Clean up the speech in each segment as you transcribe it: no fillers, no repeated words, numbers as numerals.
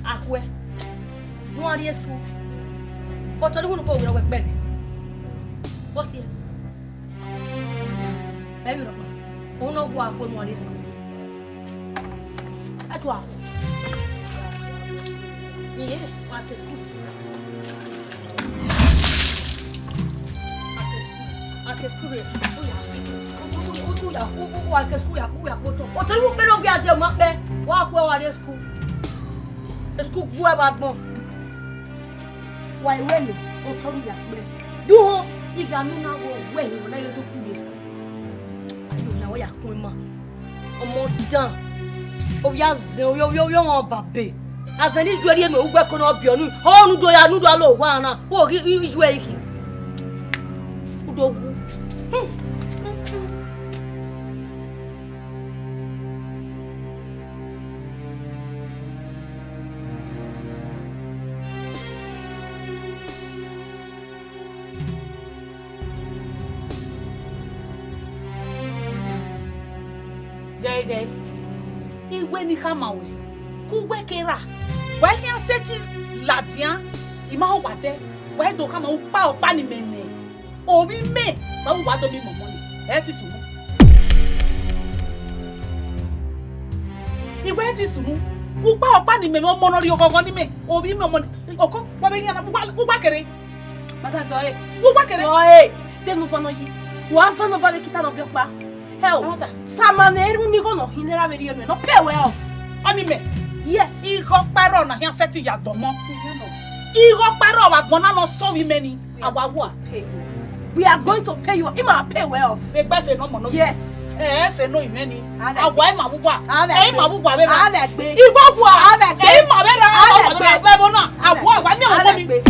Akwe. Uwadiae school. But I don't go with Benin. What's here? Every one. Who know who Akwe Uwadiae school? That's why. Yeah, what is school? Why when you told me that do you got me now when you do this? I don't know where you're going, man. I'm more done. Oh, yes, you're baby. As an Israeli, no work on up your new. Oh, no, I know the law. Oh, he's waiting. Day. He when he come away. Who work era? Why can't set it Latian? Ima wate. Why don't come out pow pani meme? Oh, be me. But what do me more money? That is soon. He went to soon. Who pow pani meme money or money me? Oh, be more money. Okay, what are you going Madame, who back it? Then move on. One fan of the kitten of your back. Hell, some man, you go no, he never really no pay well. Anime. Yes, he got baron and he said to Yadomo. He got baron, but Bonano saw we many. Our pay. We are going to pay you. He might pay well. Yes. Eh, no many. I why my buba. I my buba. I that big. He got one. I that big.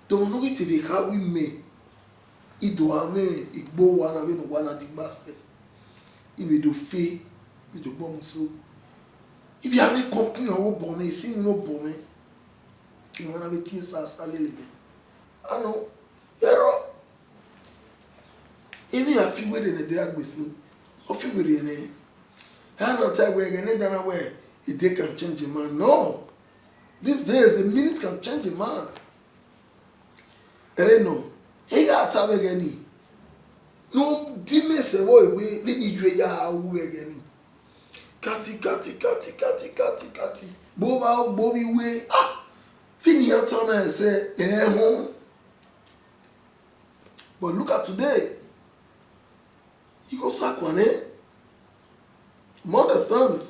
Don't know it if how we may. It do a me, it go one away no one at the basket. If we do fee, we do bomb so. If you have a company or bomb, you see no bomb. You want to have a tears as a little bit. I know. Error. If you have figured in the day, I see. Or figure in it. I'm not telling you again, then away. A day can change a man. No. These days, a minute can change a man. Eh no. He got to have again. No, dime se boy we need you ya wu again. Kati. Bobi we ah. Fini your turn and say home. But look at today. He go sack one eh. You understand?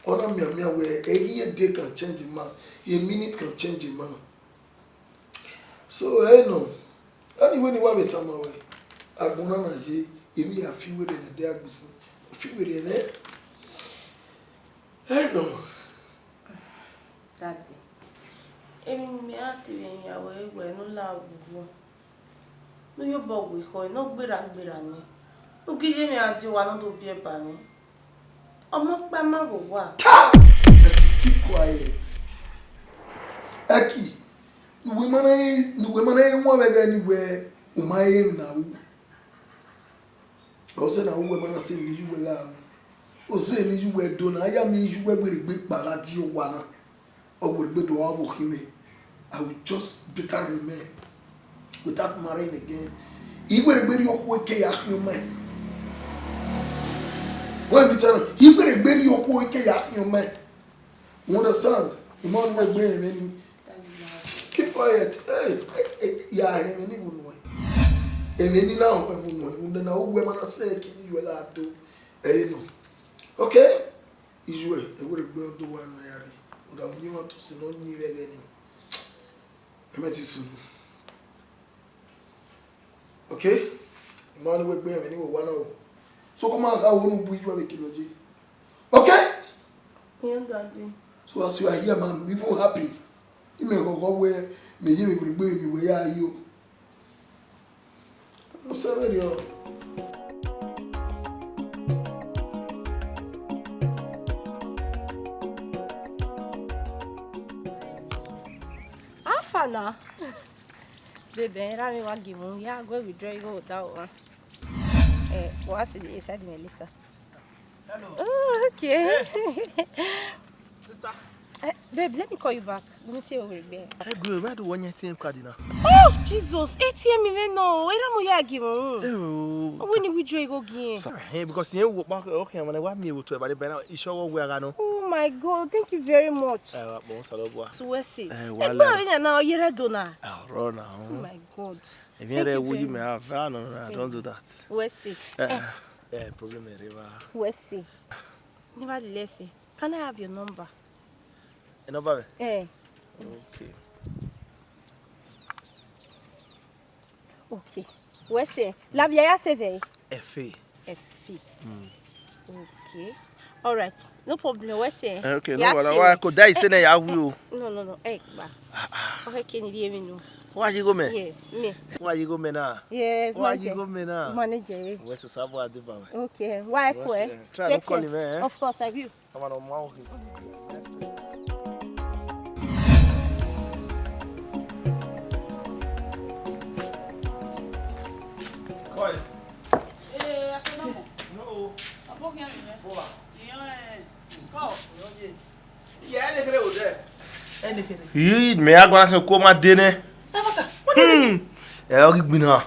Honor me where a year day can change a man, a minute can change a man. So I know. Anyway, you want to tell me away. I want to hear if you have few in the day. Few in there. I know. Daddy, even me active in your way where no love will go. No, your bog will call no better. No, give me until one to be a banner. I'm not by my work. Keep quiet. Aki, no women ain't one anywhere. Umaye now. I was saying, I woman say you were out. O say you were done. I am you were very big baladio wana. Or would be to our him. I would just better remain without marrying again. He will be your way, man. When we tell him, he will be your way, man. You understand? The man will be many. Keep quiet. Hey, yeah, I ain't even way. Emeni now everyone then na ugwe mana say kini you la do. No. Okay? Ijue e wo regbe do wa na yare. Nda onyi wa to se no nyi we gani. Emeti sunu. Okay? Man we gbe emeni wo wa na o. So come on, I won't be you kiloji. Okay? Yeah, Daddy. So as you are here, man, people happy. You may go where me you will be me where are you? I'm sorry, yo. Afana. Baby, I will give you. Yeah, go withdraw you that one. What's the Esagien-Mwen later? Hello. Oh, okay. Sister. Babe, let me call you back. Let me tell you where you're going. Hey, bro, where do one ATM card now? Oh, Jesus. ATM even no. Where am I give you? Oh, When you withdraw you go again? sorry, because you walk back. Okay, when I want me to, but the you sure where I know. Oh my God, thank you very much. So where's it? Now you're dona. I'll run now. Oh my God. If you're there, would you may have? No, don't do that. Where's it? Problem river. Where's it? Nevertheless, can I have your number? A number? Eh. Okay. Okay. Where's it? La vieille CV. FA. FA. Okay. All right. No problem. Where's it? Okay, no, but why could I say that I will? No. Hey, ba. Okay, can you even know? Why you go, man? Yes, me. Why you go, man? Yes, Why you go, man? Manager. Where's the savoir de ba? Okay. Why ko? Try to call him, eh? Of course, I will. I'm on my Call. No. Yìí mi agbára ṣe kó máa dé ní. Ẹ ọ gbìn náà.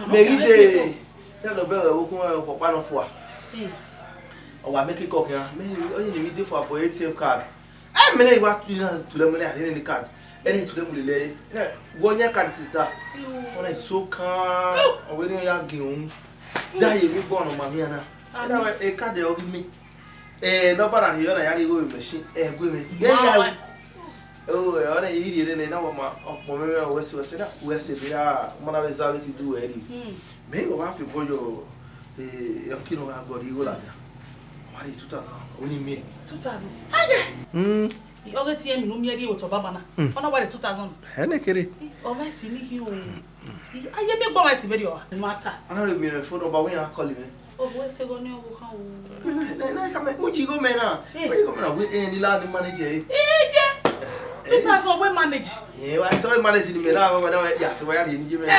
Mèrí dé. Tẹ́lọ̀ bẹ̀rẹ̀ owó kún ọ̀pọ̀ pánà fún wa. Ọ̀wà mi kíkọ̀ kí n ọyìn mi dé fún àpò ATM card. Ẹ mi náà ìwà tulẹ̀ múlẹ̀ àti ní card. Ẹni tulẹ̀ múlẹ̀ lẹ́yìn. Wọ́n yẹn card sísá. Wọ́n náà ìṣó kan. Ọ̀wé ni wọ́n yà gé òun. Dáyé mi gbọ́ ọ̀nà màmí àná. Ẹ dáwọ̀ ẹ káàdì ọ̀rí mi. Nọ́mbà náà yọ̀ náà yà rí ìwé machine. Gbé mi. Oh, I eat it and now my West when I was out to do Eddie. Maybe I'll have to go your Kino got you like that. What is 2000? Only me 2000. Hi, the other TM no near you to Babana. On about 2000. Henry. Oh, I see you. I am a boy, video. Matter. I have been a photo about when I call him. Oh, where's the one you come? Would you go, man? Where you coming up with any lad manager? 2000 we manage. Yeah, I told you manage in the middle of yes, why are you giving me?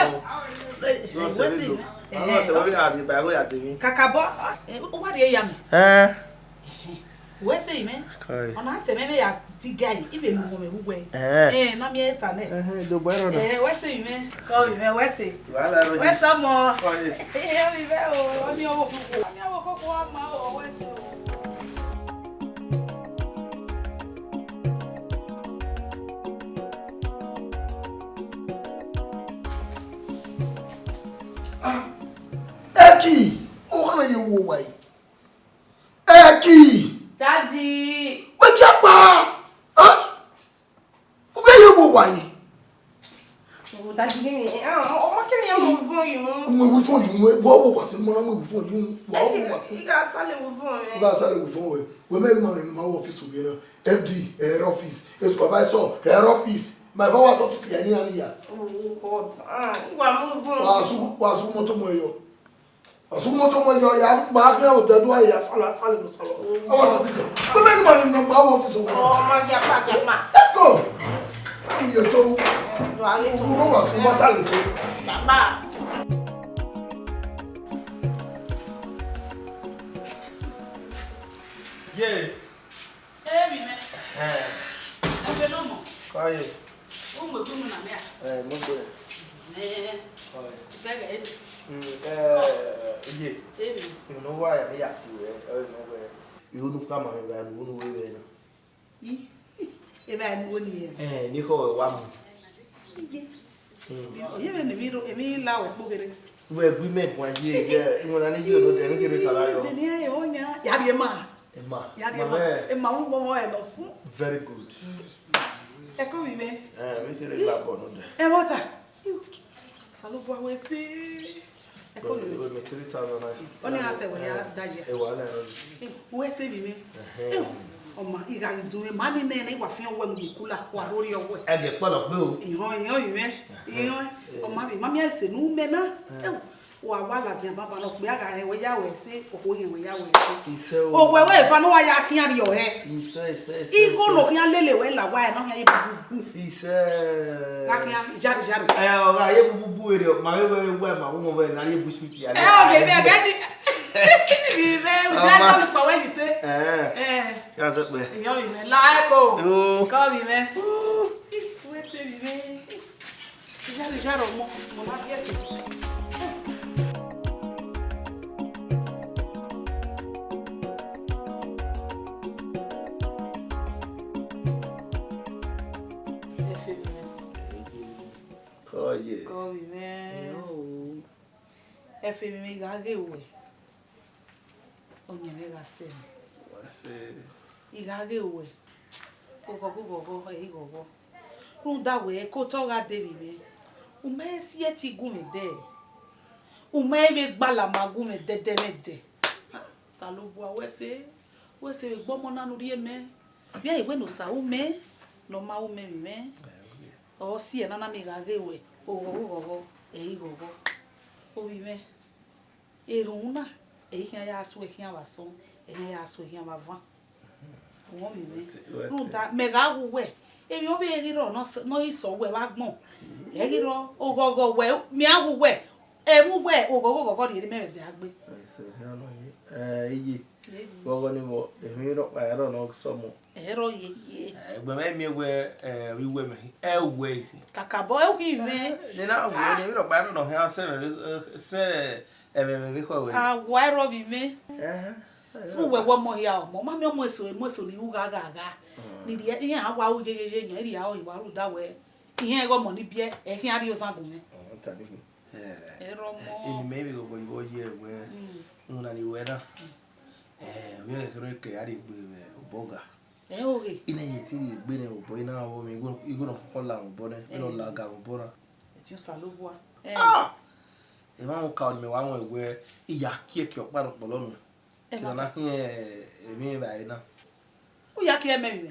What's it? I was away at the bag at the Kakabo. What are you? Where's it, man? On us, maybe a guy, even who way. Not yet. The weather. Where's it, man? Sorry, where's it? Where's some more? Here we go. On your walk, Eki, what are you away? Eki, Daddy. wake up, huh? Where you away? Daddy, give me. Oh, what can you for you? We phone you. What was it? We phone you. You got salad with phone. You got salad with phone. We make money in my office together. MD, her office, supervisor, her office. My father's office is here. Oh God! You want move on? Was moto moyo. Was moto moyo. Ya magia utadua ya sala. I was office. We make money in my office. Oh my God! Let's go. You go. No, Was salad. Papa. Yeah. Hey, man. I feel no more. Quiet. Oh, we're coming on there. No good. Yeah. You know why I react to it? You know, come on, and one way. If I won here. Nico, one. Even the middle, a meal loud, book it. We agreement one year, yeah. You want to you know the regular salary. Deni o nya. Yadi ema. Emma, very good. E come me? We can relax on that. E water. Salobo we say. E come me. We make 3,000. Oni ase we ya daje. E wala. We say me. Oma iga idun mani ne na wa fi owo mu ikula wa lori owo. E de polo pe o. Ihan yi me. Ihan oma mi mami ase nu me na. Wa wala ti baba no pe aga he we ya we se owo he we ya we se o we we fa no wa ya kin ari yo he ise iko lo kin lele we la wa e no ye bubu ise ga kin jari o ga ye bubu ere ma we ma wo we na ye busuti ale o ge be ga ni bi be u ja so pa we se ya so pe yo mi me la ko bi me we se bi me jari mo ma pièce. Oh yeah. Go man. Efe mi ga ge we. Onye me ga se. Wa se. Iga ge we. Go e go. Run da we ko to ga de mi. O me si e ti gun mi de. O me be gbala ma gun mi de me de. Salobo we se we gbo mo nanu ri me. Bi e we no sa o me. No ma o me mi me. O si e nana mi ga ge we. Go e go o bi me eruna e kan ya so e kan wa so e ya so e kan wa van o bi me ruta me ga wo we e mi o be ri ro no iso we wa gbon e ri ro o go we mi a wo we e mu we o go ri me de agbe iye gogo ni mo e mi ro pa ero no so mo ero ye egbe me mi we wi we me e we kakabo e ki me ni na wo ni mi ro pa ero no he se me ko we wa ero bi me so we wo mo ya mo ma mi mo so ni u ga ni ri e ha wa u je nya ri a o iwa ru da we ihe go mo ni bie e hin ari o san gun me ta ni ero mo ini me bi go bo ye we una ni we na we ke ari gbe boga oge ina ye ti ri gbe ne obo ina wo mi igo no ko la obo ne ino la ga obo na ti Salobo e ma ka o mi wa won ewe iya ki opa ro polo mi na hin mi ba ina o ya ki e me mi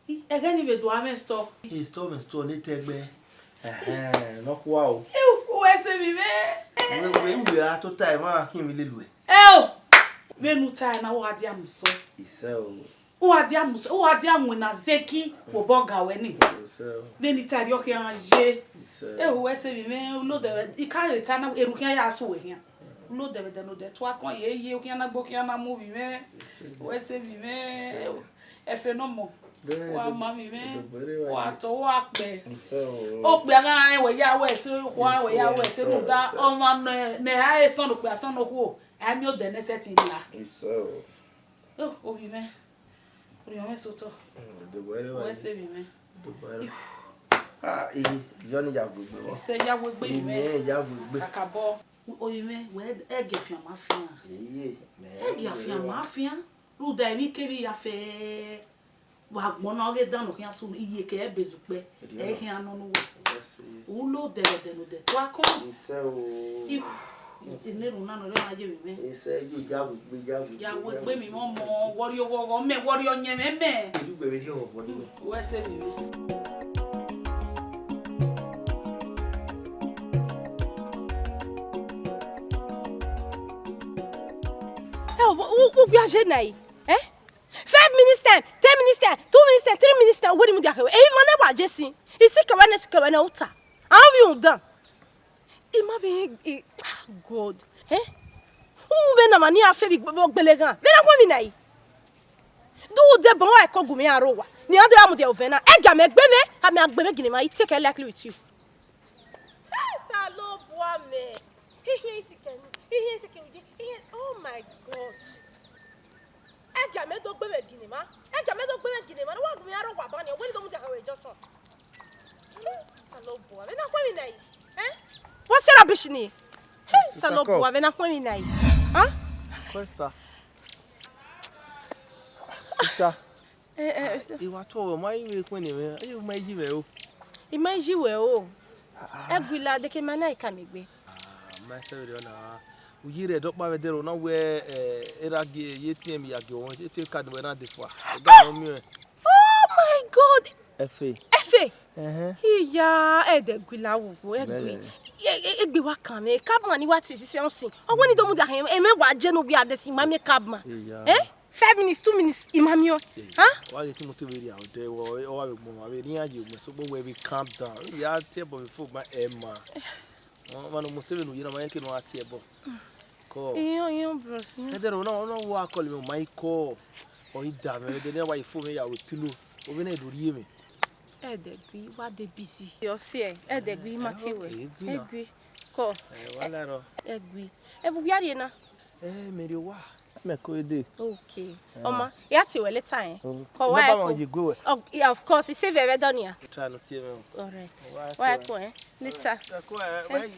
e ga ni be do ame store e store ni tegbe no kwa o o ese mi me we a to time ma kin mi le lu Menu time na wo ade amso. Ise o. O ade anwe na zeki wo boga we ni. Menu time yo ke anje. Wo ese bi me lo de I ka re ta na eru kan ya so we hia. Lo de no de to akon ye o kan na gbo kan na movie me. Wo ese bi me e fe no mo. Wa mami me. Wa to wa pe. O pe ara we ya we se ru da o ma ne ha e son pe ason no ku. Ami o de ne setting la. So. O bi me. Ori o me soto. O se bi me. Yo ni ya gbogbo. Se ya gbogbo bi me. Ya gbogbo. Kakabo. O bi me we ege fi ma fi an. Ege fi ma fi an. Ru da mi ke bi ya fe. Wa gbon na ge dan no kian so iye ke e bezu pe. E kian no no. O lo de no de to akon. Se o. Ineru na no le ma je mi me. Ise yo ja gbogbo mi mo wori owo me wori onye me. Idugbe bi o bo ni. We se mi me. Uwadiae nai 5 minutes time 10 minutes time 2 minutes time 3 minutes time wori mu dia ka e mo na wa jesin isika wa na uta how you done ima be god be na mani afe bi gbelegan be na kwa mi nai do de bon wa ko gumi arowa ni ado ya mu de ovena e ga me gbe me ka me agbe me gini ma take care likely with you Salobo ame he isika oh my god Ega me do gbe me gini ma no wa gumi arowa ba ni o we do mu de ka we just Salobo ame na kwa mi nai what's that rubbish ni Salopo, avena kwa mina hii. Ha? Questa. Sister. Iwa to mai we kwani me. Ayo mai jiwe o. Imagine we o. Egwila de ke mana ikamigbe. Ma se we na. Ujire dokpa we dero na we era ATM ya ge won ATM card we na defo. Ga no mi. Oh my god. Efe. Iya edegwila wo egbe. Egbe wa kan me cabman ni wa ti sise onsin. Owo ni do mu da e mewa je no gbe adesi ma me cabman. 5 minutes 2 minutes imamio. Ha? Why get moto we out there o wa be mo we ni aje mo so bo we calm down. Ya table before my Emma. Mano mo se we no yina ma yanke no atebo. Ko. Iyo bros. E dey no wa call me my call. O ida me dey na wa phone me ya we pillow. O be na do rie me. Edegbi wa dey busy. Yo see edegbi matiwe. Egbi. Ko. Wala ro. Egbi. E bu biare na. Me dey wa. Me ko dey. Okay. Oma, ya ti we later eh. Ko wa ko. Oh, yeah, of course. It's very done here. Try not see me. All right. Why ko eh? Later. Ko why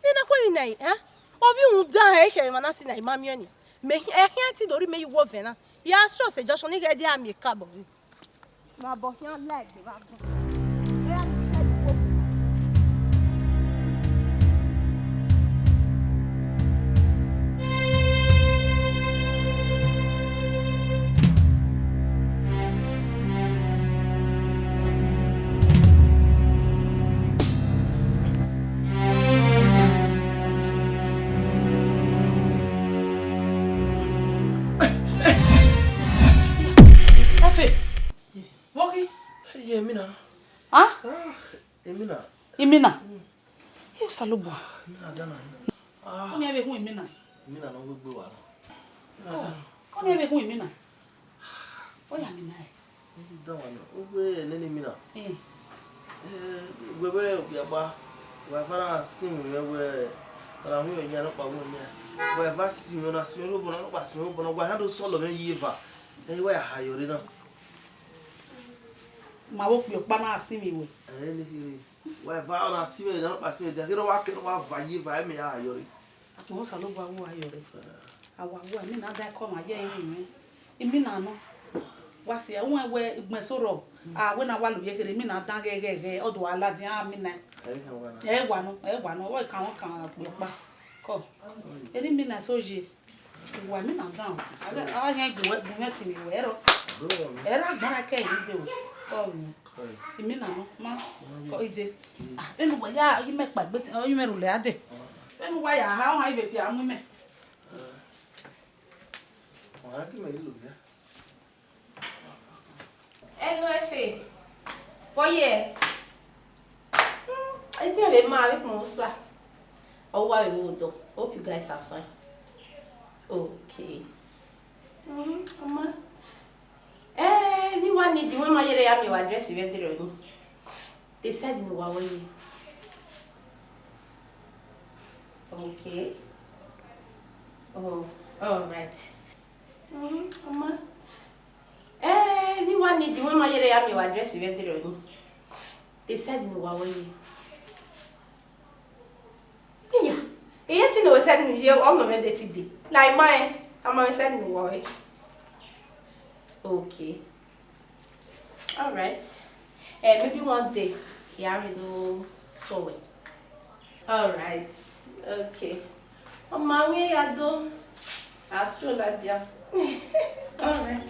Na kwa mina yi, eh? Obi un dan he manasi na imami oni. Me ehia ti dori me yi wo vena. Ya stro se Joshua ni ge dey am e cabo. Ma bo hian leg de ba go. Imina. Eu salubo. Dana. Oni ebe hun imina. Imina no gbegbe wa lo. Oni ebe hun imina. Oya mina e. Dan wa no. O gbe neni mina. Gbegbe ya ba. Wa fara sim we we. Ara hu enya no pa wo nya. Wa va sim na sim lo bono no pa sim lo bono wa ha do solo me yiva. Wa ya hayori na. Ma wo pe pa na asimi we. Ni wa va na sime na pa sime de kero wa ke wa va yi va me ya ayori Mo salubo awu ayore. Awa wo mi na da ko ma je yin mi na no. Wa se won we igbon soro. We na wa lu ye kere mi na dan gege odo aladi a mi na. E wa no wa kan won kan pe pa. Ko. Eri mi na soje. Wa mi na dan. A yan gbe bu me si mi we ro. Era gbara ke yin de o. Ko imi na no ma ko ide enu wa ya yi me pa gbe ti o yi me rule ade enu wa ya ha ibe ti amu me wa ki me lu ya Eno efe. Boye. I tell you ma with Musa. Oh why you do? Hope you guys are fine. Okay. Mama. Anyone need the one my address eventually. They said no away. Okay. Oh, all right. Mama. Anyone need the one my address eventually. They said no away. Yeah. You know said you all no today. Like mine, I'm said no away. Okay. All right. Maybe one day, yeah, we do so. All right. Okay. On my way, I do. Astrologia. All right.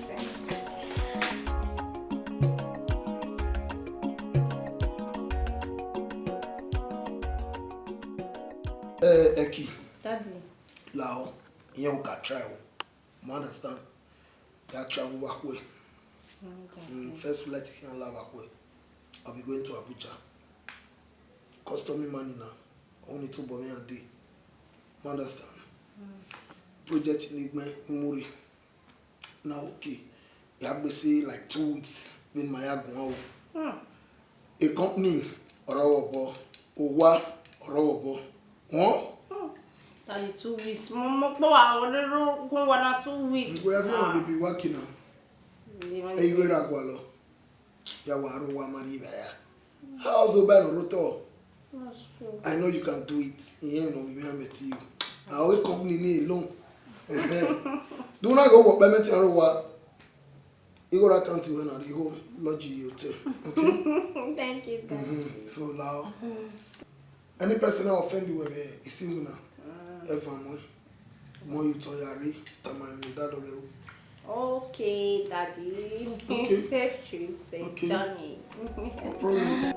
Eki. Daddy. Lao, you can try. You understand? That travel back way. First flight you can love back way. I'll be going to Abuja. Cost me money now. Only 2 bombs a day. You understand? Project in Muri. Now okay. You have to say like 2 weeks when my go out. A company or our or Daddy 2 weeks. Mama, go 1 or 2 weeks. Where will be working now? Hey, you go to Gualo. Ya waru wa mariba ya. How's the band roto? That's true. I know you can do it. You know, we met you. I always company me alone. Do not go work by me to what. You go that country when I go lodge you hotel. Okay? Thank you, Dad. So loud. Any person that offend you, is still gonna. Everyone, more you told Yari, Tamami, that of you. Okay, Daddy. Okay. Safe trip, safe journey. No problem.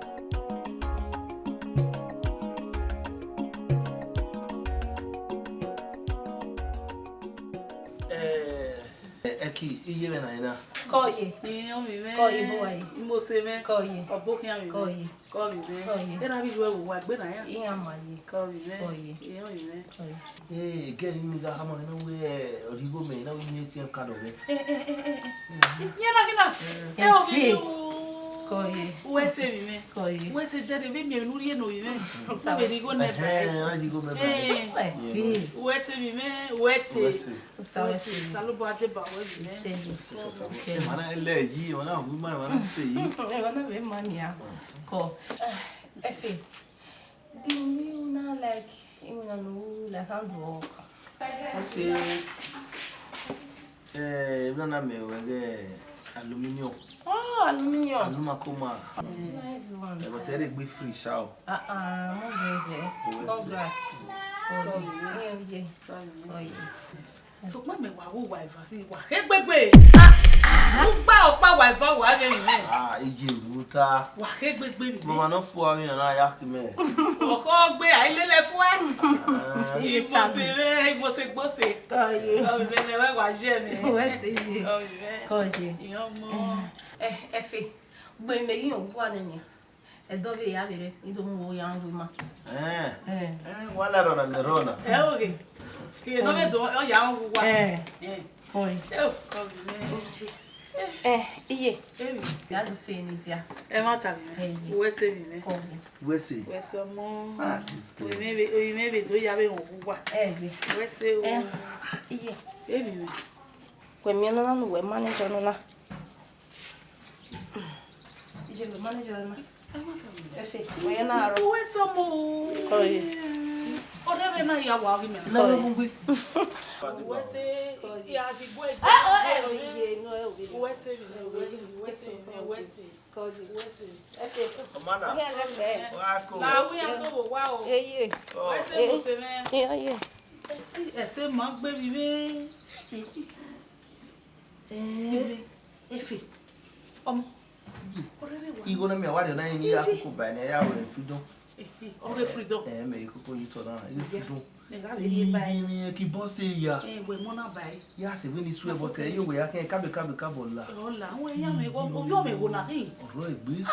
Eki, iye me na ina. Call you. Call you, boy. Mo se me. Call you. Obo ki ami. Call you. Call me me. Call you. Era bi we wo wa gbe na ya. Iyan maye. Call me me. Call you. Iyan me. Call you. Eh, get me ga hama na we origo me na we ATM card of it. Yana kina. Yeah, fee. Call you. Uwe se mi me. Call you. Uwe se dere be mi luri no mi me. So be di go ne ba. Origo me. Fee. Uwe se mi me. Uwe se. So Salo ba de ba we mi me. say Mana ele yi, mana wu mana stay yi. I wanna be money. Call. Effie. Do you not like like how to walk? Okay. Nana me we aluminium. Oh, aluminium. Alumakoma. Nice one. But they be free show. Congrats. Oh, yeah. So ma me wa wo wife asi wa kegbegbe. Mo gba opa wife wa ge mi me. Ije wuta. Wa kegbegbe mi. Mama no fu ami na ya ki me. Oko gbe ailele fun e. Mo se gbose. Oh, yeah. O be ne wa je mi. Where's it? O be. Koji. Iyo mo. Effie. Gbe me yin ogwa ni. Edobe ya bere idomu wo ya nguma. Wala rona merona. Oge. Ke no me do o ya ngwa. Oi. Ko mi. Iye. Ya do say ni dia. E ma ta mi. Uwe se mi me. We see. We so mo. O me be do ya be ngwa. We se o. Iye. E mi me. Kwe mi no na no we manager no na. Ije we manager na. Effie. We na aro. Uwe so mo. Oi. Ore na ya wa gi me. Na we bungwe. Uwe se ya di boy. Iye no e Uwe se mi. Effie. Mana. Here let me. Wako. Na we am no wa o. Iye. Uwe se mo se me. Iye. Ese ma gbe mi me. Efe. Igo na mi awade na yin ya kuku ba na ya we freedom. Ore freedom. Me kuku yi to na. Freedom. Ne ga le ye bai. Ki boss ya. We mo na bai. Ya te we ni sue but yo we ya kan ka bola. Ola, won ya me wo yo me wo na ri. Oro egbe.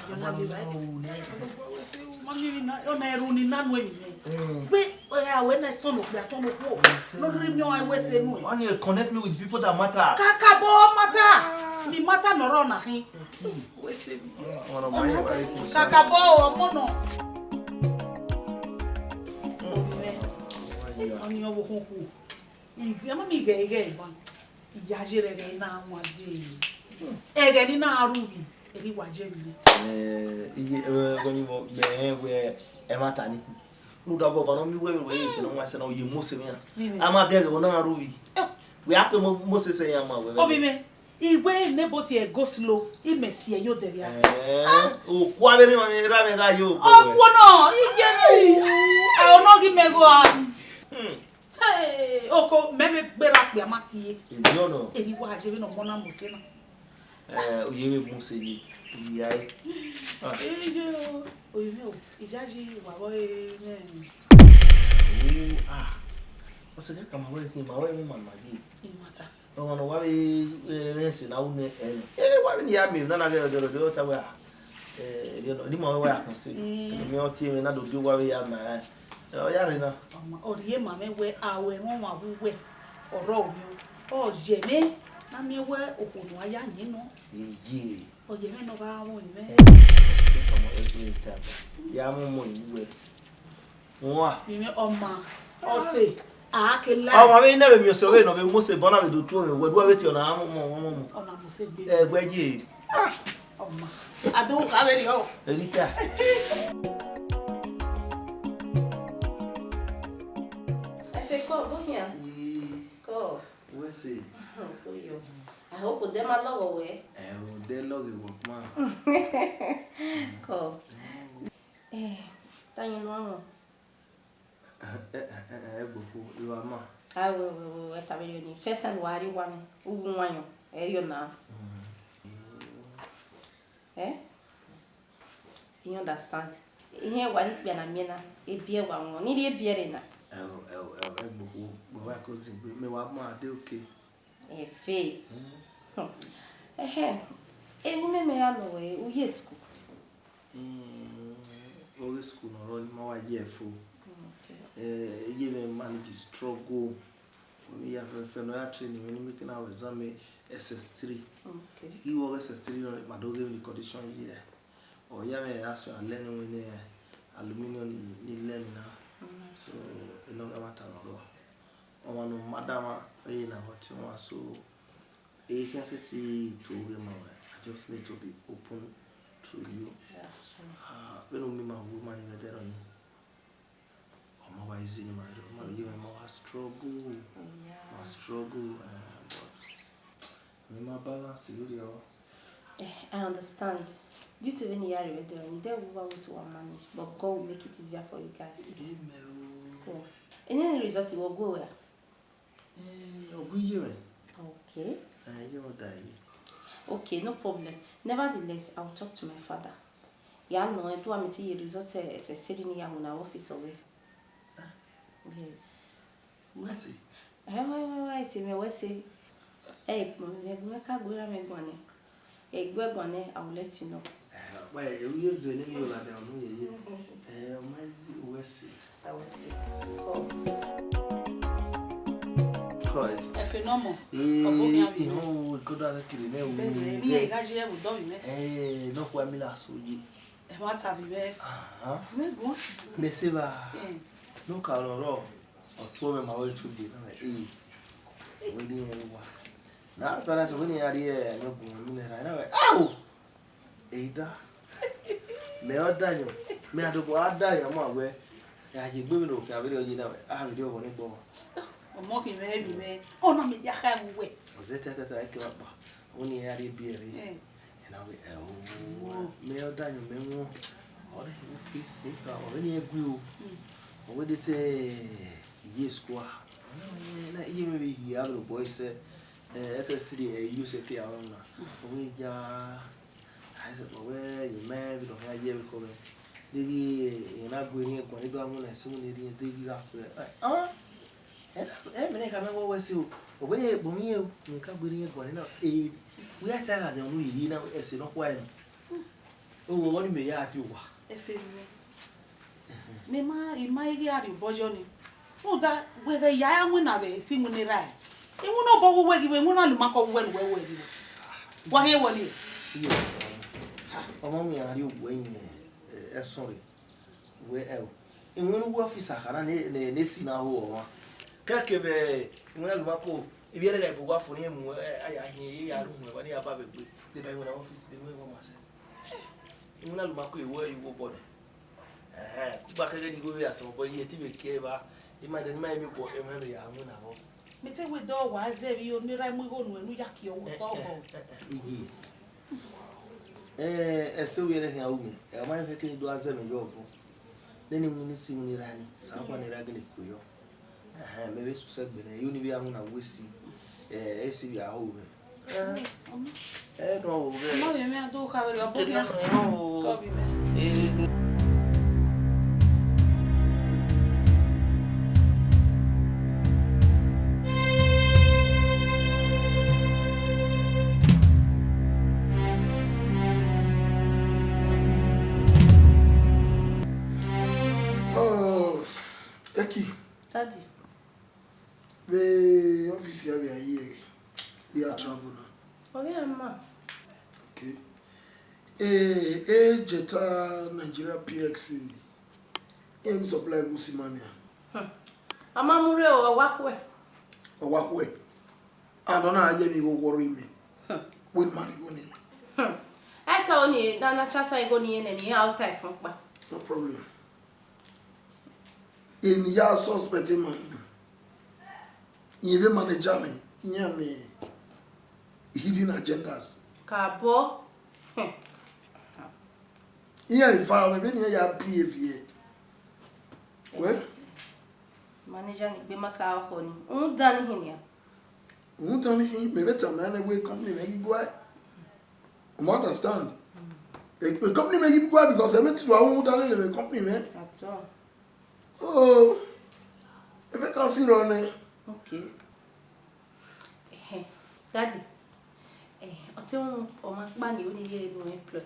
Yo na be bai. Mo ni na o na eru ni nanu emi me. Pe we na so no po. No ri mi o I we se nu. When you connect me with people that matter. Kakabo matter. Mi matter no ro na kin. We se mi. Kakabo o mo no. Oni owo kunku. Igi ama mi ge ba. Iya jere ge na won de. Ege ni na arubi. Eri wa je mi. Iye go mi mo me we e mata ni. Nu da bo ba no mi we ke no wa se na o ye mo se mi. Ama be ge na arubi. We ape mo se se ya ma we. Obi me. Igwe nebo ti e go slow. Imesi e yo de ya. O kwa bere ma mi ra me ga yo. O kwa no, ige ni. I will not give me go on. Hey, oko meme gbera pe amati e. No no. Eri wa je bi no mo na mo se na. O ye we mo se yi. Iya e. Eje o ye o. Ijaji wa bo e me. O se ka ma we ki ma we mo ma gi. Imata. O no wa we rensi na u ne wa we ni ya mi na na ge do ta wa. Ni ma we wa kan se. Ni o ti mi na do wa we ya ma. O ya re na. Oriye ma me we awe won wa bu we. Oro omi o je me na me we okunu aya yin no. Eje. O je me no ba won yin me. Ya mo iwe. Wa. Mi me o ma o se akela. Àwọn mi na be mi o se we no be mo se bona be do tu me we do we ti ona mo. Ona mo se gbe. Gbeje. O ma. Ado ka be ri o. Erika. Efe ko bo here. Ko. We say. Ko yo. I hope o de ma lo we. O de lo ge wo ma. Ko. Tanyi no amo. Gbogbo iwa ma. Ah, we ta be ni. First and wari wa mi. Ugu wanyo. Yo na. You understand? Here wari bia na me na. Ebie wa won. Ni de ebie na. Gbogbo wa ko si me wa ma de okay. Efe. Emume me ya no we uye school. Owe school no run ma wa ye fo. You may manage to struggle. We have a no training when you making our exam SS3. Okay. You always SS3 on my dog in the condition here. Or you may ask you learning when aluminium in learning now. So no matter no. Or one madam in what you want so a capacity to women. I just need to be open to you. That's true. When we my woman in there on my wise in my room, you and my struggle, but my balance is I understand. Due to any area there will always one manage, but God will make it easier for you guys. Cool. And any result you will go where? Okay. Okay, no problem. Nevertheless, I'll talk to my father. Yeah, no, I do want to result as a sitting here on our office away. Yes. What's it? Wait, me we say. Hey, me ka go me gwane. Hey, go gwane, I will let you know. Why you use the name of that no ye. My West. So Efe normal. You know, we could have killed him. Me e ga je e do me. No kwa mi la so yi. E ma ta bi be. Me go. Me se ba. No ka lo otu me ma we tu di na we di en wa. Na ta na so ni ari e no gun mi na na we. Au! Da. Me o da yo. Me adogo ada yo mo agbe. Ya je gbe mi no kan abi o yi na we. Abi o bo ni gbo. Omo ki me bi me. O na me ya ka we. O ze tata ke wa pa. Oni ari bi ere. Na we me o da yo me wo. Ore okay. O ni egwu o. O we te yes kwa. Na iye me bi ya bro boy say SS3 use ke awon na. O we ja I said we you me bi do ya ye ko me. Digi ina gwe ni ko ni do amu na se mo ni ri digi ga ko. Me ne ka me wo we se o. O we bo mi e ni ka gwe ni ko ni na we ata ga de mu yi na ese no kwa ni. O wo ni me ya ati wa. Efe mi. Me ma igi ari bojo ni. Fu da we ga ya mu na be si mu ni ra. Imu no bo we gi we mu na lu ma ko we we ni. Wa he wo ni. Ọmọ mi ari owo yin sorry. We imu wo officer kana ne si na ho o wa. Ka ke be imu na lu ma ko ibi ere ga ibo wa fo ni mu aya hin ya ru mu wa ni aba be gbe. De ba imu na office de we wo ma se. Imu na lu ma ko iwo bo de. Kuba kage ni go ya so bo ye ti be ke ba ima de ma mi ko e mo ya mu na ho Me te we do wa ze bi o mi ra mu go nu enu ya ki o so bo. Ese we re ha umi e ma fe ke do aze me yo bo le ni mu ni si mu ni ra ni sa kwa ni ra gele ko yo me be su se gbe na yo ni bi amu na we si esi bi a ho we no o ve No ye me ado ka we o bo ya. Ko bi me. Daddy. The officer we are here. They are travel now. Oh yeah, ma. Okay. Jeta Nigeria PXC. In supply Gusimania. Ama mure o wakwe. Owakwe. I don't know how you go worry me. When marry go ni. I tell you, na chasa go ni ene ni out time fun pa. No problem. In your suspect man. You be manager me. You me hidden agendas. Kabo. Yeah, if I be near your behavior. Well, Manager ni be maka honi. Dani hinia. Dani him. Me better man away company make go. You understand? The company make him go because I met to our Dani the company man. That's all. So, if I can see on it. Okay. Daddy. I tell you, my money only here to employ.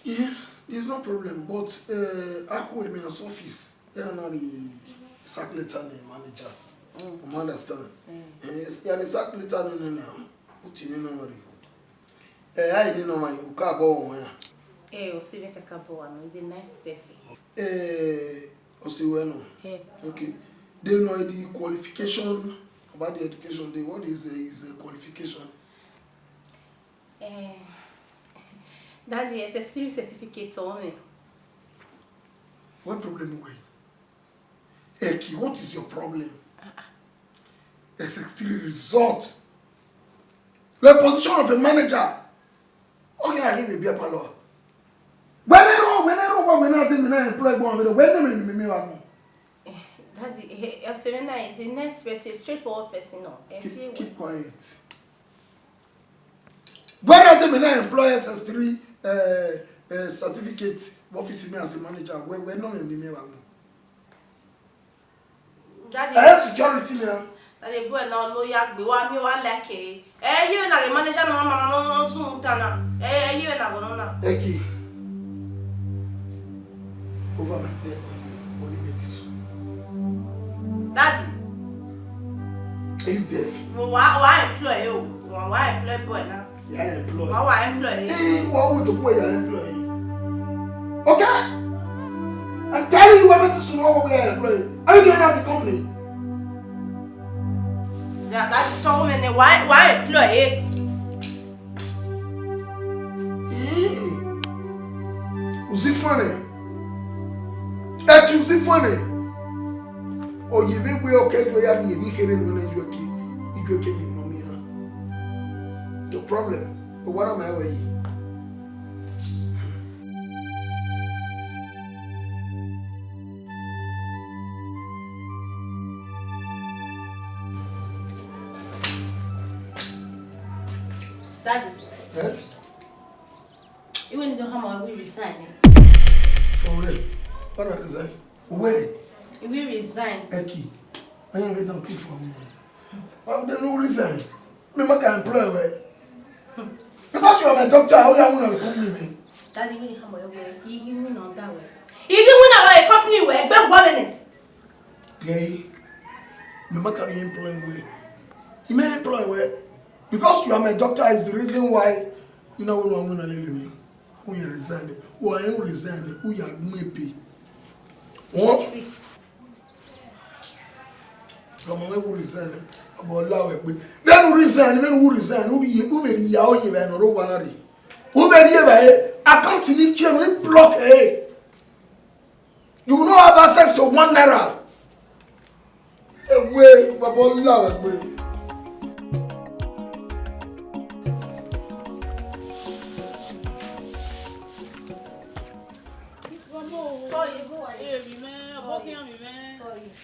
Yeah, it's no problem. But I hold me as office. They are not the secretary manager. You understand? Yes, yeah, the secretary now. Put in no worry. I didn't know my cabo one. Osiveka Kaboano is a nice person. Osiweno. Okay. They know the qualification about the education. What is the qualification? Daddy, it's a serious certificate on me. What problem away? Eki, what is your problem? S63 result. The position of a manager. Okay, I give you a beer parlor. When I employ one, when Daddy, Elsemena is a nice person, straightforward person. No, keep quiet. When I employ S3 certificate office me as a manager, we're not in the mirror. Daddy, I have security now. Daddy, boy, now lawyer, be one me one like you na the manager no mama no soon tana. You na go na. Eki. Over my dead body medicine. Daddy. Are you deaf? Why employ you? Why employ boy now? Yeah, employee. Why employ you? Hey, what with the boy you're employee? Okay? I'm telling you, I'm not to know what we're employing. Are you getting out of the company? Yeah, that's so many. Why employ it? Was it funny? That you see funny? Or you think we're okay to hear the hearing when you okay in mommy? No problem. But what am I with you? Daddy. Eh? You want to know how much we resign? From where? When I resign? Where? We resign. Eki. I ain't get no tea from you. But they no resign. Me make an employer. Because you are my doctor, how you want to company me? Daddy, we how much we you win on that way. You win our company way, but what in it? Yeah. Me make an employing way. You may employ way. Because you are my doctor is the reason why you know when I'm gonna leave me. When you resign, who I am resigning, who you are maybe. What? Come on, who resign? About law, then who resign? Then who resign? Who be yao you and no one? Who be here? I can't need you and block a. You will not have access to one naira. Away, about law.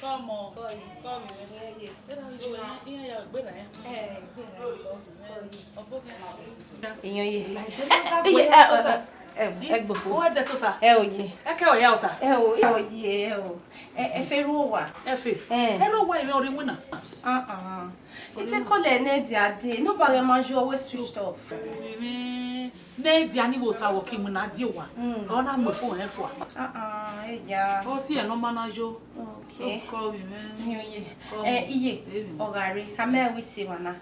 Come on. Nobody manage always switched off. Nedi ani wo ta wo ki mu na di wa. O na mo fo en fo. Yeah. O si e no manajo. Okay. Call me man. Iye ogare kama we si wana.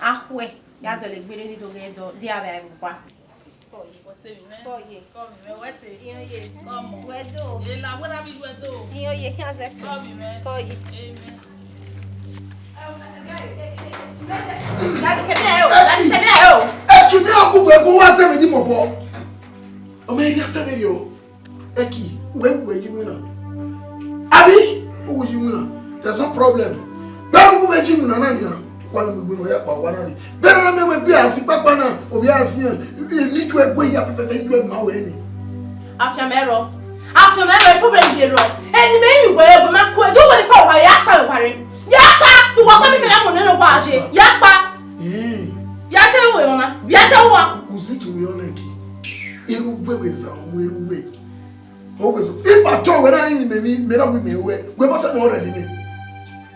Ahwe ya dole gbere ni do do di aba wa. Oh, you say me. Oh, yeah. Call me man. What say? Iye. Come on. Wedo. E la wona bi wedo. Iye kianze. Call me man. Oh, yeah. Amen. Eki ni akugbe ko wa se meji mobo. O me ya se me yo. Eki, we you wina. Abi, who you wina? There's no problem. But who we you wina na ni? One of me ya kwa wana ni. Bena na me we bia si papa na obi asi ni tu egwe ya fefe you ma we ni. Afiamero problem bi ro. Eni me mi we go ma ko do we ko wa ya pa ware. Ya pa, you wa ko mi na mo no wa je. Ya pa. Ya te we mona. Ya te wa. Usitu we oneki. Irugbe weza omo irugbe. Always if I talk when I in me na we we must say already me.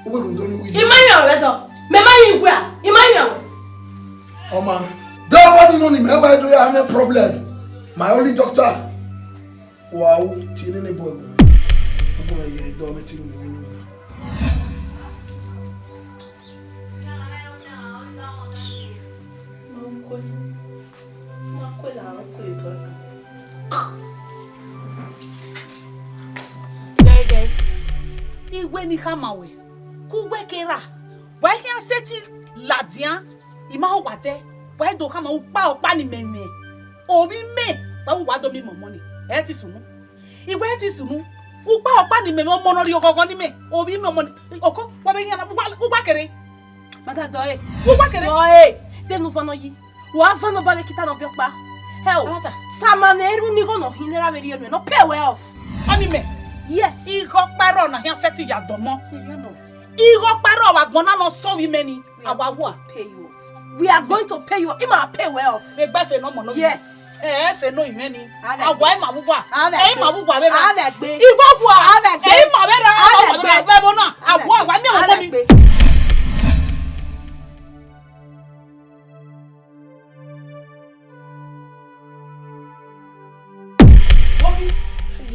Obo ndo ni we. Emmanuel we do. Me ma yin gwa. Emmanuel. Oma, that one no ni me why do you have a problem? My only doctor. Wow, chini ne boy. Obo ye do me chini ni. Iwe ni kamawe kuwe kera wa hia seti ladian ima ho wate wa do kama upa ni meme obi me wa wa do mi momo ni e ti sunu iwe ti sunu upa ni meme omo no ri ogogo ni me obi me omo ni oko wa be hia na upa kere Mata doye. upa kere Doye. De no vano yi. Wa vano ba be kita no biokpa. Hell. Sama meru ni go no hinera be ri no pay well off. ani me Yes. Iro paro na hia seti ya domo Seriano. Iro paro wa gbona no so wi meni awawo Pay you off. We are going to pay you off. Ima pay well off. e gba fe no mo no Yes. fe no iwe ni Ave awa e ma bugwa Ave e ma bugwa be na Ave gbe. igbo bua Ave gbe. e ma be ra Ave be gbe. bo na awa wa mi o mo mi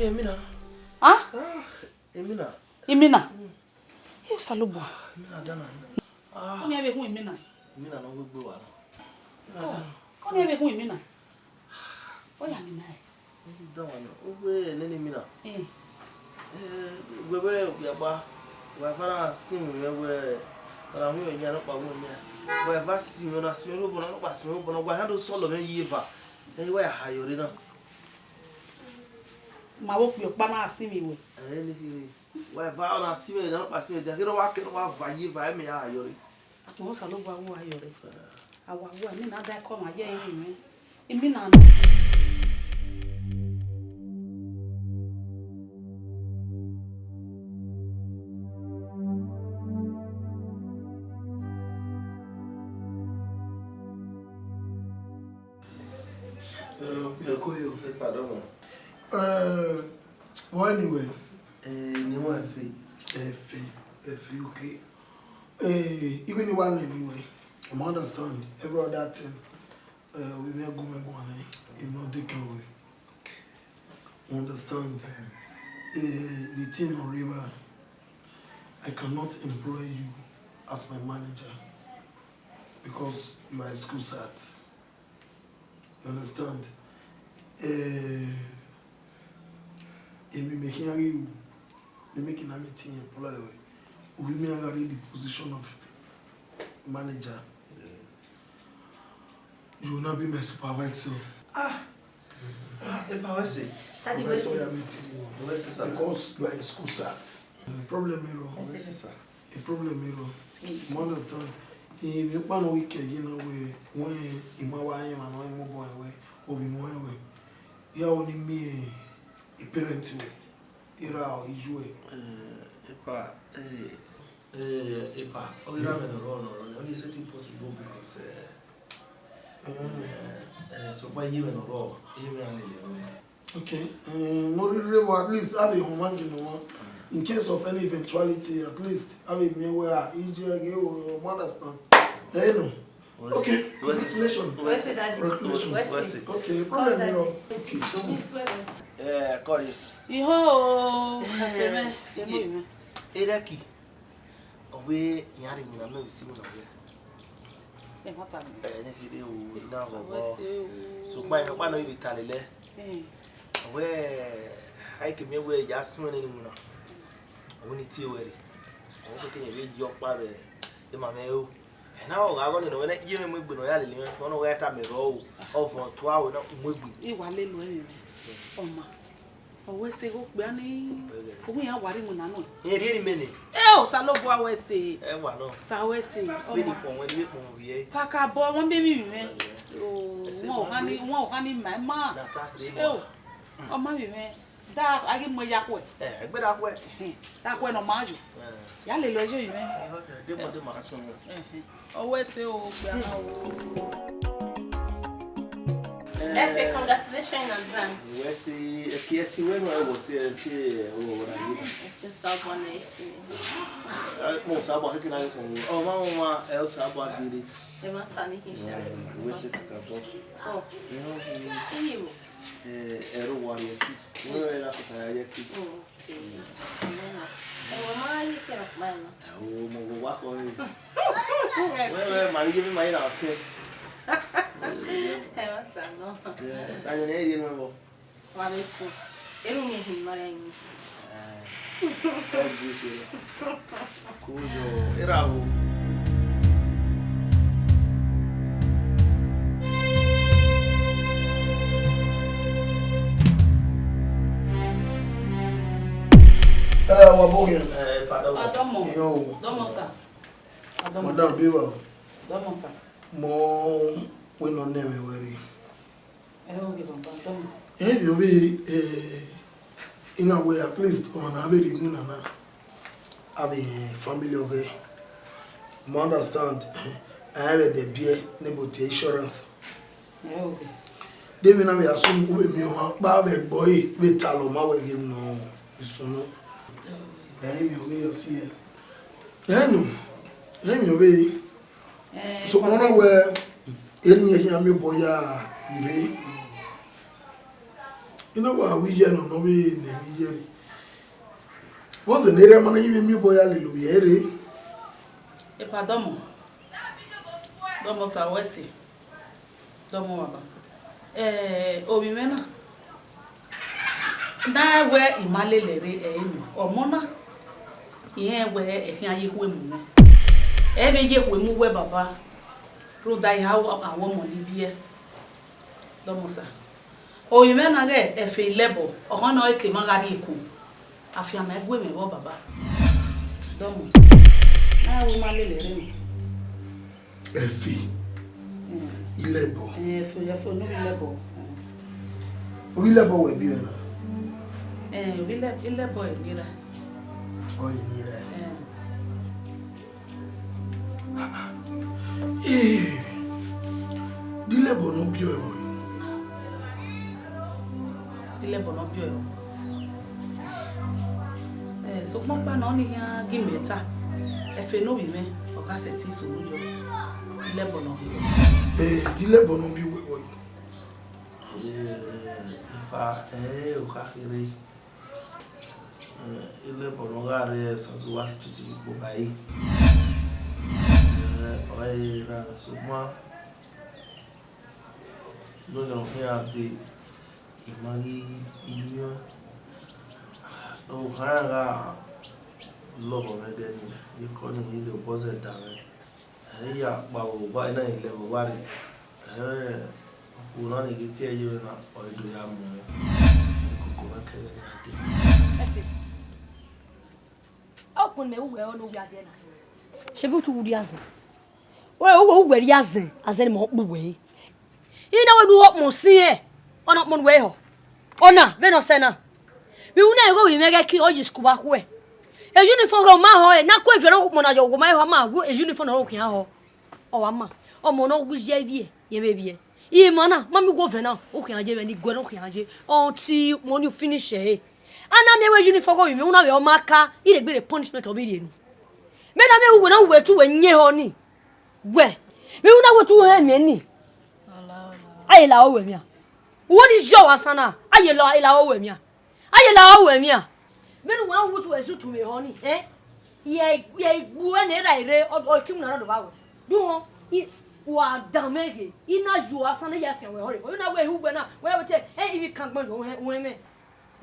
Emina. ah Emina. imina e salubo Emina dana. ko ni e be hun imina Emina no gbegbe wa. ko ni e be hun imina o ya ni na e Dan wa no. Ogbe nene Emina. eh Gbegbe ya ba. Wa fara sim we ra hu enya no pa wo nya. Wa va sim na sim lo bona no pa sim lo bona wa ha do solo me yiva. E wa ha yori na. ma wo pe pa na asimi we Ni ki wa va na sim na no pa sim de hiro wa ke no wa va yiva e me ya yori. ko salubo awo ayore awa wo mi na da ko ma je yin imina Pardon. Well, anyway. Ni mo fe. Okay. Even the one anyway, I understand every other thing. We may go in not taken away. Understand? The thing on river, I cannot employ you as my manager because you are a school sat. You understand? If we making you, making a meeting employee, we may already the position of manager. Yes. You will not be my supervisor. If I was it. That's why I'm meeting you. Because you are a school sat. Problem is, a problem is, you understand? If you want a weekend, you know, when you know I am and I'm boy away, or in one way, you only me a parent way. Ira ijue. Epa, oh, you have no, only is it possible because so why you in a row, okay, no really, at least have a human in case of any eventuality, at least have a me where you understand. Hey, no. Okay, congratulations. Where's it, Daddy? Congratulations. Okay, problem zero. Okay, This way. Call you. Iho, feme. Eraki. Owe nyari mina no isi mo na we. E mata mi. Ne o ina go. So my no pa no you talele. Owe ai ke me we ya sun ni mu na. Oni ti we ri. O ko ke ye yo pa be. E ma me o. E na o ga go ni no we ye me gbe no ya lele. No we ta me ro o. O fon to awo na mo gbe. Iwa le lo e. Oma. Owese go gbe ani. Ogun yan wari mu na no. Eri mele. O sa lo bo awese. Wa no. Sa awese. Beni po won ni po vie. Kaka bo won be mi me. O won o ni ma. O ma mi me. Da agi mo ya ko e. Gbe da ko e. Da ko e no ma ju. Ya le lo jo yi me. De ma so. Owese o gbe ana o. Efe, congratulations in advance. Yes, if you when I was here, It's a someone mo sabo hakina ko. Oh, mama, el sabo didi. The matani hisha. Wese takabo. Oh. You. Ero Uwadiae. No era para yaki. Mama, you can of mine. Oh, mo wa ko. Well, my give me my out. No. Ayo ne ri no. Vale isso. Eu não me ri, Maranhão. Cujo era o wa boge. Adomo. Yo. Domo sa. Adomo. Madam Biwa. Domo sa. Mo we no name were. O ge bamba domo. You be in a way at least on a very good and have a family okay. You understand? I have a beer neighborhood insurance. Okay. They will not assume with me one boy with Taloma will give no no. You see it. No. You be so one where any young boy ire. You know what we hear no we Nigeria. What's the name man even me boy hallelujah. E pa domo. Domo sa wesi. Domo waba. Obi mena. Na we imalelere enu. Omona. Ihe we efin aye ku emu me. E be ye ku emu we baba. Ro dai ha awon mo ni bie. Domo sa. O yime na ge efe lebo o hono eke magari iku afia ma egwe me bo baba domo na wo malele re Efi ilebo fo no lebo o ilebo we bi na ilebo e nira o nira dilebo no bi o lebo no bio so mo pa na oni ya gimeta efe no bi me o ka seti so yo lebo no dilebo no bi we pa o ka kire lebo no gare so wa street ko bai oi ra so ma no ya de imagi inyo o hanga lobo medeni ikoni ile boze dame ya pa o ba ina ile bo wari una ni giti eyo na oido ya mu ko ba kere ade open me uwe ono Uwadiae na shebi tu Uwadiae o we Uwadiae azen mo buwe ina we du hop mo sie ona mon we ho ona be no sena bi una ego wi mega ki oji skuba ko e uniform go ma ho e na ko efe no mo na jo go ma ho ma go uniform no ko ya ho o wa ma o mo no gu je vie ye be vie I mana mami go vena o ko ya je be ni go no ko ya je until mo ni finish e ana me we uniform go wi me una be o maka I le gbe punishment obi die nu me na me wu na we tu we nye ho ni gwe me una we tu he me ni ayi la o we mi a what is your asana? Ayela ila o wemia. Ayela o wemia. Me no wan wutu ezu to me honey. Ye bu na ira ire o kim na do bawo. Du ho wa damege. Ina ju asana ya fian we hore. You na we hu gbe na. We we te if kan gbe we me.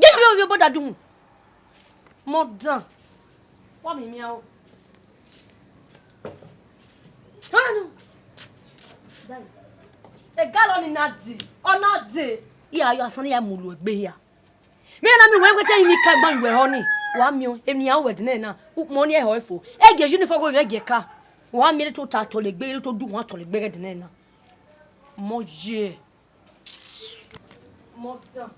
Get your bother do. Modern. Wa mi mi o. No. Dai. E gallon in that day. Or not day. Iya yo asan ya mulu egbe ya. Me na me we kwete ni ka gban we ho ni. Wa mi o emi an we de na. Mo ni e ho ifo. E ge juni fo go we ge ka. Wa mi to ta to le gbe to du won to le gbe de na. Mo je. Mo dan.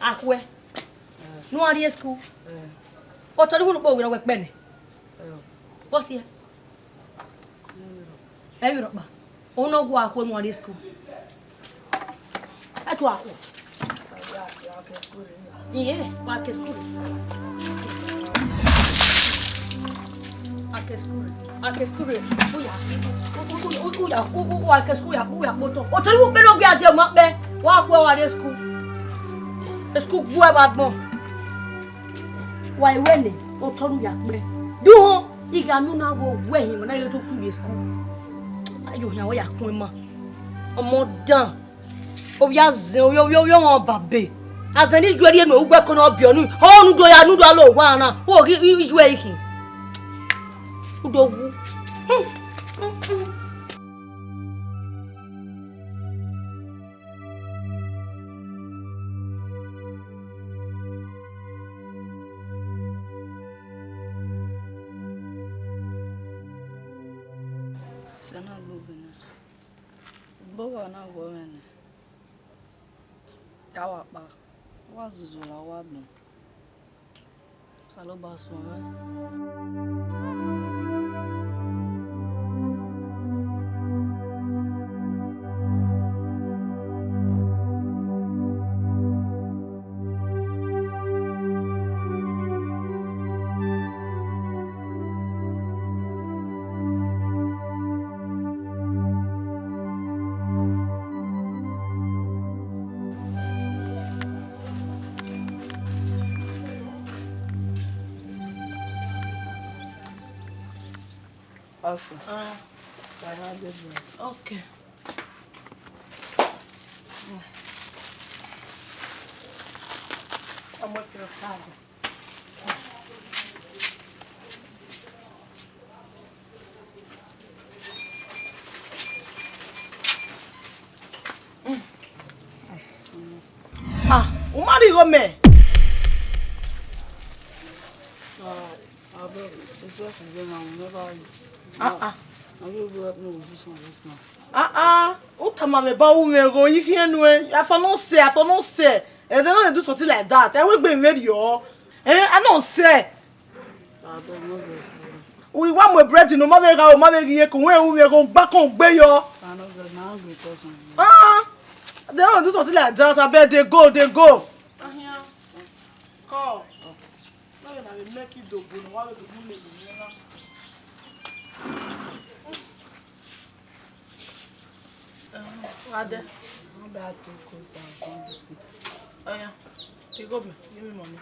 Ahwe. No area school. O to lu bo we we pe ni. What's here? Europe ba. O no go ahwe no area school. Atu ahwe. Yeah, wa ke school. Ake school. Uya. Uya ke school ya boto. O to lu be no gbe ade mo pe. Wa ahwe wa area school. School gbo abagbon wa iwe ni o toru ya pe duho iga nu na wo we hin mo na yo to ku be school ayo yan wo ya kun mo omo dan o ya zin yo won babe azani ju eri no ugbe kan obi onu o nu do ya nu do lo wa na o ri ju e hin udo wu Sana lubina. Bowa na gwene. Yawa pa. Wazuzula wabi. Salo baswe. Pastor. I have this one. Okay. I'm with your father. Umari go me. This was when I never eat. I will go up with this one now. Utama me ba wu me go you here no I for no say. And they don't do something like that. I will be ready yo. I don't say. We want my bread no mama ga o mama gi ko we go back on gbe yo. I know that now we person. They don't do something like that. I bet they go. Here. Call. No, I will make it do good. Why do you make it? Ade. I'm back to close and biscuit. Oh yeah. Pick up me. Give me money.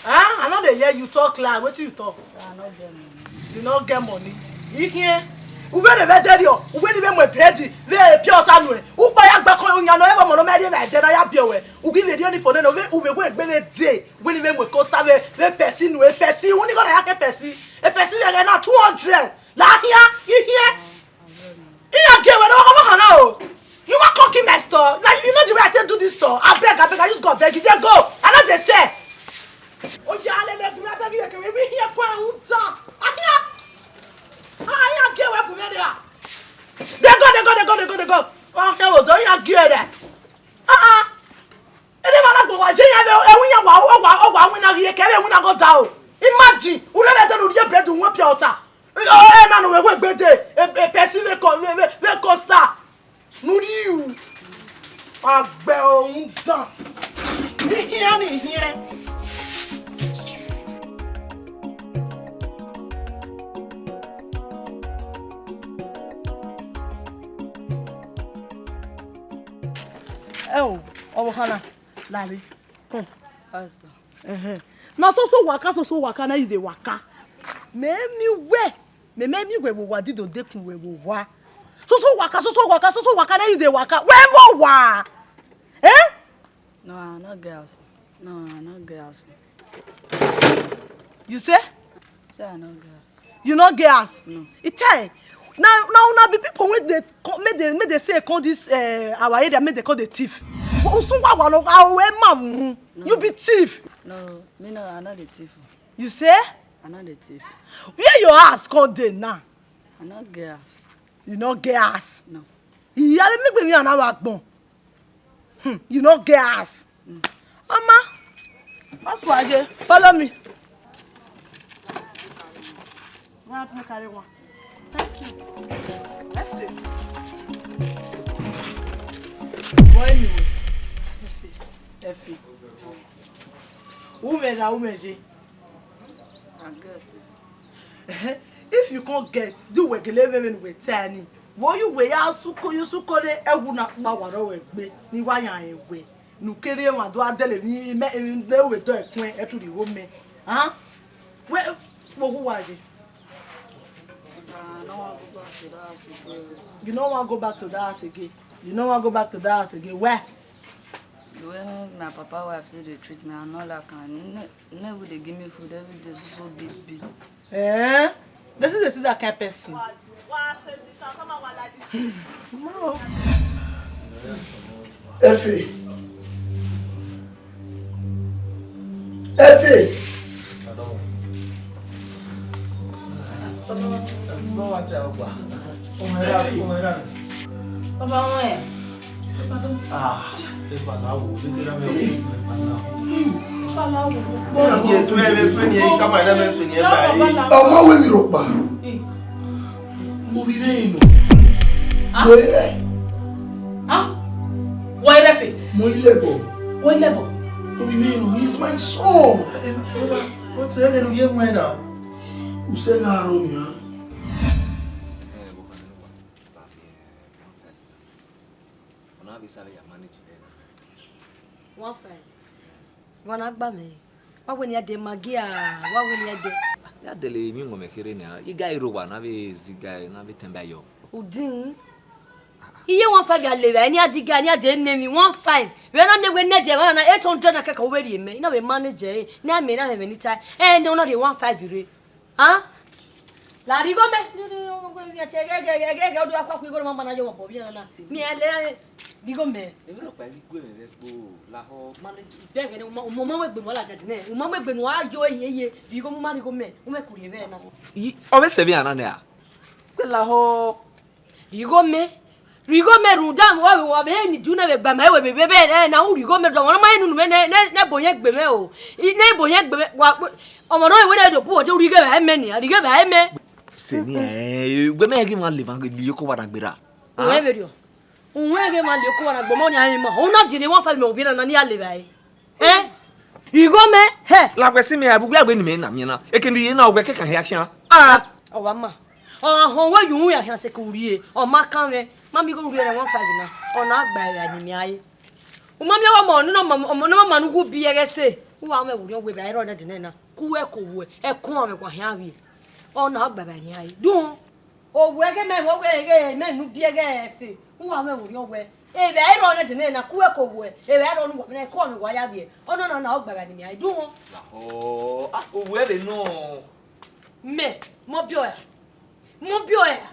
I know they hear you talk loud. What do you talk? I not get money. You not get money. You hear? Uwere ve derio, uwere ve mo predi, ve pure tanu e. Upa ya gba kan oyan no e mo no me dey ve de na ya bi owe. Ugi ve dio ni for no uwe go egbe ve dey. We ni ve mo costa ve person no e person, woni go na ya ke person. E person ve na 200. La here, you hear? You get we no come on now. You want cocky my store? Like you know the way I take do this store. I beg, I just go beg. You dey go. I know they say. Oh yeah, let me beg you ke we here kwa unta. Ahia. Ah, get where put there. They go. Okay, well, don't you get that? Ede mana go wa je ya be ehun ya wa win na ye kere win na go down. Imagine, u re be do rie bread won pia ota. Na no we gbede. E person we costa. Nuri you. Agbe ohun dan. Here ni here. Oh, Hana, Lali, come. Pastor. Now so waka na you dey waka. Me we wadi do dekun we wa. So waka na you dey waka. Where mo wa? Eh? No, I'm not girls. No, I'm not girls. You say? Say I'm not girls. You not girls? No. It tell. Now be people when they make they say call this our area make they call the thief. You be thief. No, me no, I'm not the thief. You say? I'm not the thief. Where your ass come dey now? I'm not girls. You not get ass. No. Yeah, make me an hour agbon. You not get ass. Mama, what's why? Follow me. One carry one. Thank you. That's it. Boy, you. Effie. Woman, J. I guess. If you can't get, do we get living with Tani? What you wear, you suko de eguna bawaro we ni wanya we. Nu kere ma do adele ni me we do ekun e to the woman. Huh? Where who was it? You don't want to go back to the house again. You don't want to go back to the house again. Where? When my papa wife did the treat me, I know like never they give me food every day, so beat. Eh? This is that kind of person. No. Effie. Ọmọ wo mi rò pa? Mo bí bẹ́ẹ̀ nù. Mo ilẹ̀. Wọ ilẹ̀ fè. Mo ilẹ̀ bọ̀. Wọ ilẹ̀ bọ̀. Mo bí bẹ́ẹ̀ nù. He is my son. What's the hell you get now? Who said that on you? One friend. One agba me. What when you de magia? What when you de? Ya dele mi ngome kere na. Iga iroba na be ziga na be temba yo. Udin. Iye 15 ya lewe. Any adiga any ade name 15. We na me we neje na 800 na keka we ri me. Na we manager. Na me na have any time. Eh no the 15 ire. Huh? La rigo me. Ya chege odu akwa ku igoro mama na yo mo bi na. Mi ele rigo me. Emi lo pa igwe me po la ho manage. Bẹ́ẹ̀ ni mo mo gbe mo la jade na. Mo mo gbe no ajo yeye rigo mo ma rigo me. Mo me kuri be na. O be se bi ana na. Pe la ho Rigo me rudam wa be ni duna be gba ma we be na u rigo me do mo ma inu me ne boye gbe me o. Ne boye gbe me wa omo no we de do pu o je rigo ba me ni rigo ba me. se ni gbe me gi man le van li ko wa na gbera. We be dio. Unwe ge ma le ko na gbo mo ni ayin mo. O na jini 15 me obi na ni ale ba yi. Rigo me he. La kwesi me abugu agbe ni me na mi na. Ekendi na ogbe keka he action. O wa ma. Hon we yun ya han se ko rie. O ma kan me. Mami go rie na 15 na. O na agba ya ni mi aye. O mami wa mo no ma nu ku bi ere se. Wo wa me wo ri ogbe ba ero na de na. Ku e ko wo e kun me kwa han awie. O na agba ba ni aye. Dun. O wo ege me wo ege me nu bi ege se. Wo wa me wo ri ogbe. E be ero na de na ku e ko wo. E be ero nu wo me ko me wa ya wie. O no na agba ba ni mi aye. Dun. Oh, o we be no. Me mo bio ya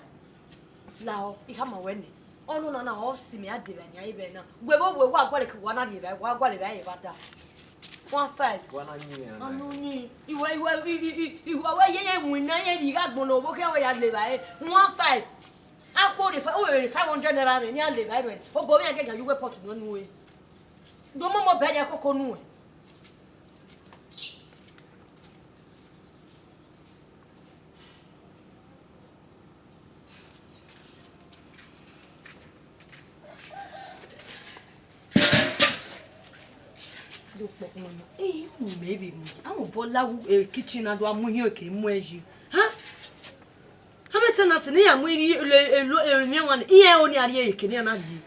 lao ihama wene onu na o si me ade ba nya ibe na gwe bo we wa gwale kwa na ribe wa gwale ba ye bata 15 Wana nyi ya. anu ni iwe we ye nwina ye di ga gbon obo ke we ya le ba e 15 apo de fa o 500 naira ni ale ba e o bo me ga ju we pot no nu we do mo be de kokko nu we maybe I'm bola kitchen and wa mu hin okiri mu eji ha ha meta na tene ya mu le nyen wan iye oni ari ekini na bi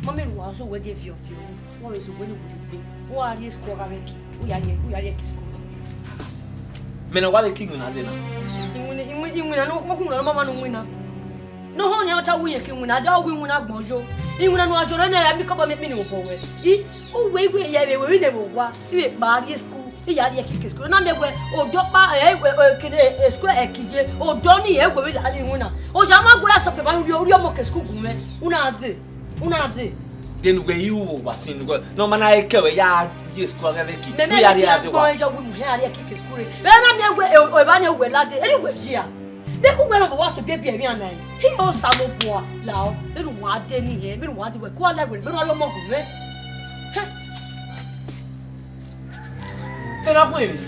Mami was over the view of you. What is when you would be? Who are you squawking? We are here. Men wale king na dena. Imuna no ko mama no wina. No ho nya ta wo ye king na da wo wina gbonjo. Imuna no ajoro na ya mi ko ba me ni wo we. I o we ya we de wo wa. I ba ri school. I ya ri kick school. Na me we o do pa kede school e kije. O do ni e we la ri wina. O ja ma go ya stop ba ri o mo ke school gun me. Una adi. Den we you wasin go. No mana e ke we ya yes ko ga ki. We ya ri adi wa. Jo we mu he ya kick school. Be na me we o ba nya we la de. Eri we ji a. Be ku we no bo so baby emi anan. He o salo po lao. Be no wa de ni he. Be no wa de we ko ala we. Be no lo mo gun me. Era ko eri.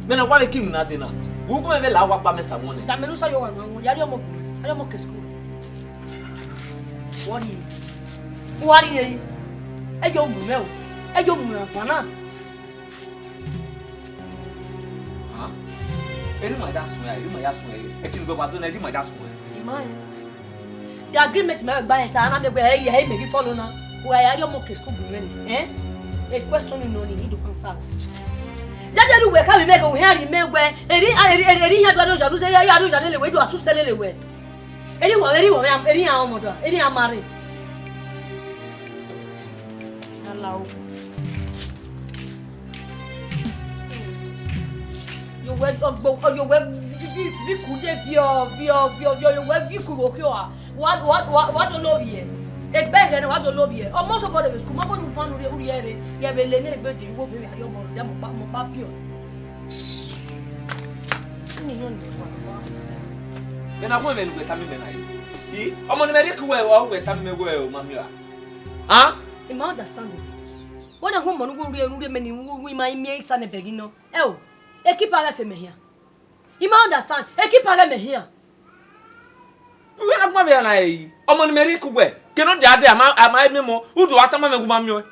Men wale king na dena. Wo ko me la wa pa me sa mo ne. Da me no sa yo wa no. Ya ri o mo ke school. What are you? I don't know. I don't know. Huh? Eri ma da sun ya, e kin go ba do na di ma da sun ya. The agreement me gba eta na me gbe hey me follow na. Wo ya ri o mo ke school bu me. A question no need to answer. Daddy we ka me go here me gbe eri here do jadu say ya do jadu le we do asu sele le we. Eri ya omodo, eri amare. Allow. You went on you went vi kude vio went vi kuro kyo what do love here. E gbe na what do love here. O mo so for the school ma bodu fan uri ere. Ya be le ne be de wo be ya mo da mo pa pio. Ni yon Men akon men go tami men ayi. I omo ni me ri ku we o we tami me go e o mami wa. Ah? You must understand. When a woman will read many we might make son a begino. Oh, a keep a me here. You must understand. A keep a me here. We are not my very. Omo me ri ku we. Cannot jade am I memo. Who do atama me go mami?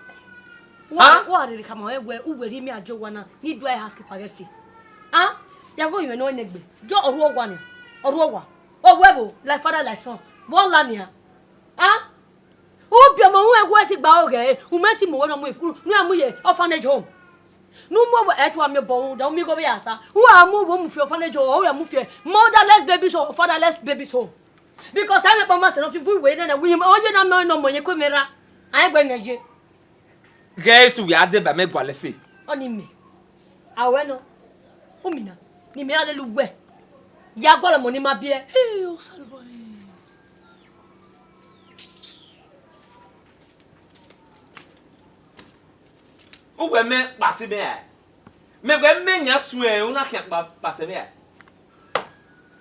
What really come away where who will me a joanna? Need do I ask if I get fee? Ah? You're going to know negbe. Jo or rogue or rowa. Or webo, like father, like son. One lania. Ah? O bia mo we go ti gba oge o mati mo wona mo efuru nu amuye orphanage home nu mo eto am bo da mi go be asa who amu wo mu fi orphanage home o ya mu fi motherless babies or fatherless babies home because I me mama se no fi fu we na we onye na no mo ye komera ai gba nyaje ge tu ya de ba me gwale fe oni me awe no o mina ni me ale lugbe ya gwala mo ni ma bie eh o salbo Uwe me passe me a. Me gwe me nya su e una kia passe me a.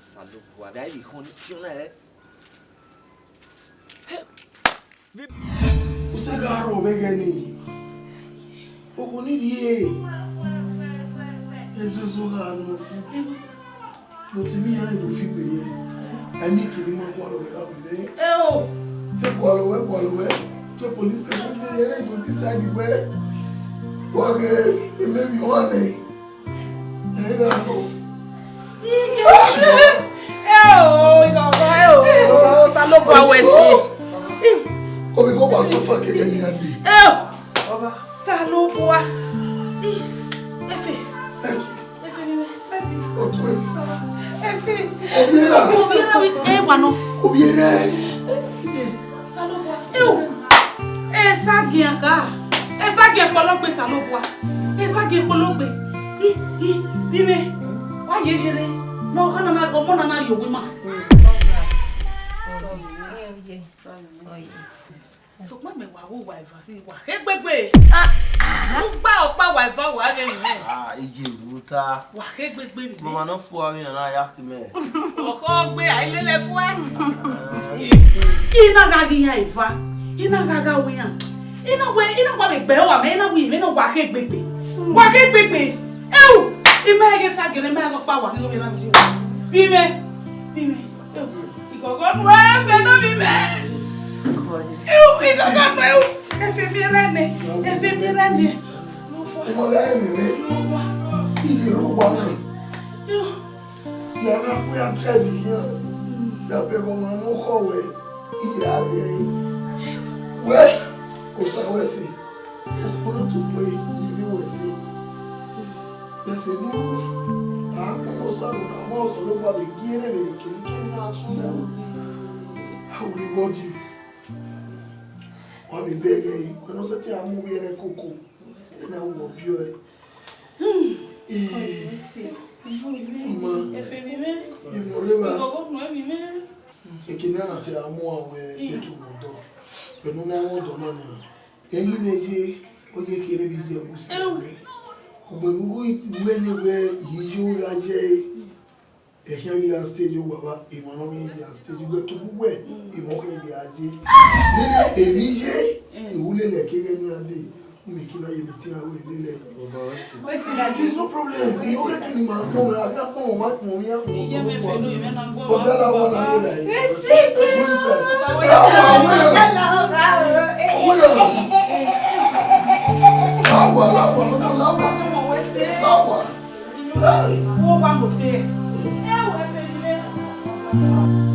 Salo boa, dai bi condition e. Você garou begani. O conidie. Jesus gano. Botimi ya do fi gbe ye. Ani kini mo kwa lo ga be. Oh. Se kwa lo we. To police station be yere go decide where. Porque maybe one day. Oh, salopo awesi. Obi go ba so fa kele ni adi. Salopo wa. Efe. Otu. Efe. Obiera we wano. Obiera. Salopo. Esagien pologbe salopo. Esagien pologbe. Bime. Why ye jere? No kana na go mona na yo we ma. So kwa me wa wo wife asi wa kegbegbe. Gba opa wife wa ge yin. Ije ruta. Wa kegbegbe ni. Mama no fu ami na ya ki me. Oko gbe ailele fun e. Ina ga gi ya ifa. Ina ga ga we yan. Ina wa me gbe wa me na wi me no wa kegbegbe. Wa kegbegbe. Ewu. Ime ge sa gele me go pa wa ni go me na mi. Bime. Igogo nu e fe no bime. Eu efe mi rene. Mo ga emi me. Ile ro wa na. Ya na ku ya drive here. Ya be go ma no ho we. Iya re. Well, Osawesi, I want to play you with it. There's a new, I'm also look at the gear and can I will reward you. I'll be begging when I say I'm moving a cocoa, and I will be here. Ekina ati amu awe etu modo pẹ̀lú na won do na ni eyin meje oye kere bi je gusi ogbe nuwe ni we yiyo aje ehyan yi stage yo baba imo no mi ya stage go to buwe imo ko bi aje ni emi ye iwule le kere ni ade mi kina ye mi ti awe lele there's no problem you already ni ma ko aga ko ma ko mi ya ko o dala wa na le Lawa.